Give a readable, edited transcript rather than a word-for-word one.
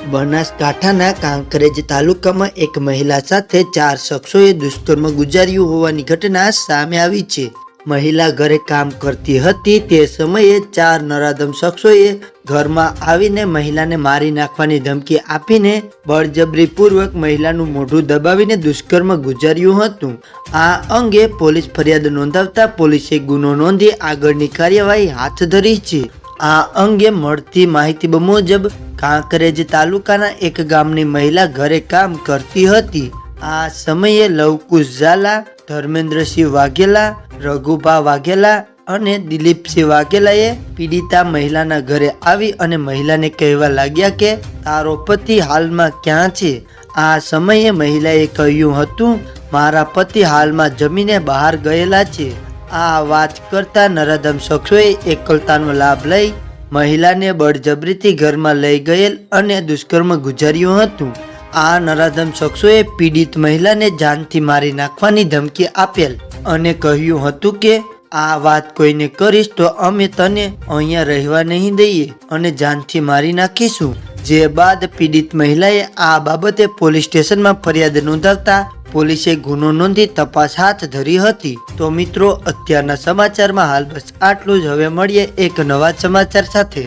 બનાસકાંઠાના કાંકરેજ તાલુકામાં એક મહિલા સાથે 4 શખ્સોએ દુષ્કર્મ ગુજાર્યું હોવાની ઘટના સામે આવી છે। મહિલા ઘરે કામ કરતી હતી તે સમયે 4 નરાધમ શખ્સોએ ઘરમાં આવીને મહિલાને મારી નાખવાની ધમકી આપીને બળજબરીપૂર્વક મહિલાનું મોઢું દબાવીને દુષ્કર્મ ગુજાર્યું હતું। આ અંગે પોલીસ ફરિયાદ નોંધાવતા પોલીસે ગુનો નોંધી આગળની કાર્યવાહી હાથ ધરી છે। આ અંગે મળતી માહિતી મુજબ કાંકરેજ તાલુકાના એક ગામની મહિલા ઘરે કામ કરતી હતી। આ સમયે લવકુશ ઝાલા, ધર્મેન્દ્રસિંહ વાઘેલા, રઘુભા વાઘેલા અને દિલીપસિંહ વાઘેલાએ પીડિતા મહિલાના ઘરે આવી અને મહિલાને કહેવા લાગ્યા કે તારો પતિ હાલમાં ક્યાં છે। આ સમયે મહિલાએ કહ્યું હતું, મારા પતિ હાલમાં જમીને બહાર ગયેલા છે। આ વાત કરતા નરાધમ શખ્સોએ એકલતાનો લાભ લઈ મહિલાને બળજબરીથી ઘરમાં લઈ ગયેલ અને દુષ્કર્મ ગુજાર્યું હતું। આ નરાધમ શખ્સોએ પીડિત મહિલાને જાનથી મારી નાખવાની ધમકી આપેલ અને કહ્યું હતું કે આ વાત કોઈને કરીશ તો અમે તને અહીંયા રહેવા નહીં દઈએ અને જાનથી મારી નાખીશું। જે બાદ પીડિત મહિલાએ આ બાબતે પોલીસ સ્ટેશનમાં ફરિયાદ નોંધાવતા પોલીસે ગુનો નોંધી તપાસ હાથ ધરી હતી। તો મિત્રો, અત્યારના સમાચારમાં હાલ બસ આટલું જ। હવે મળીએ એક નવા સમાચાર સાથે।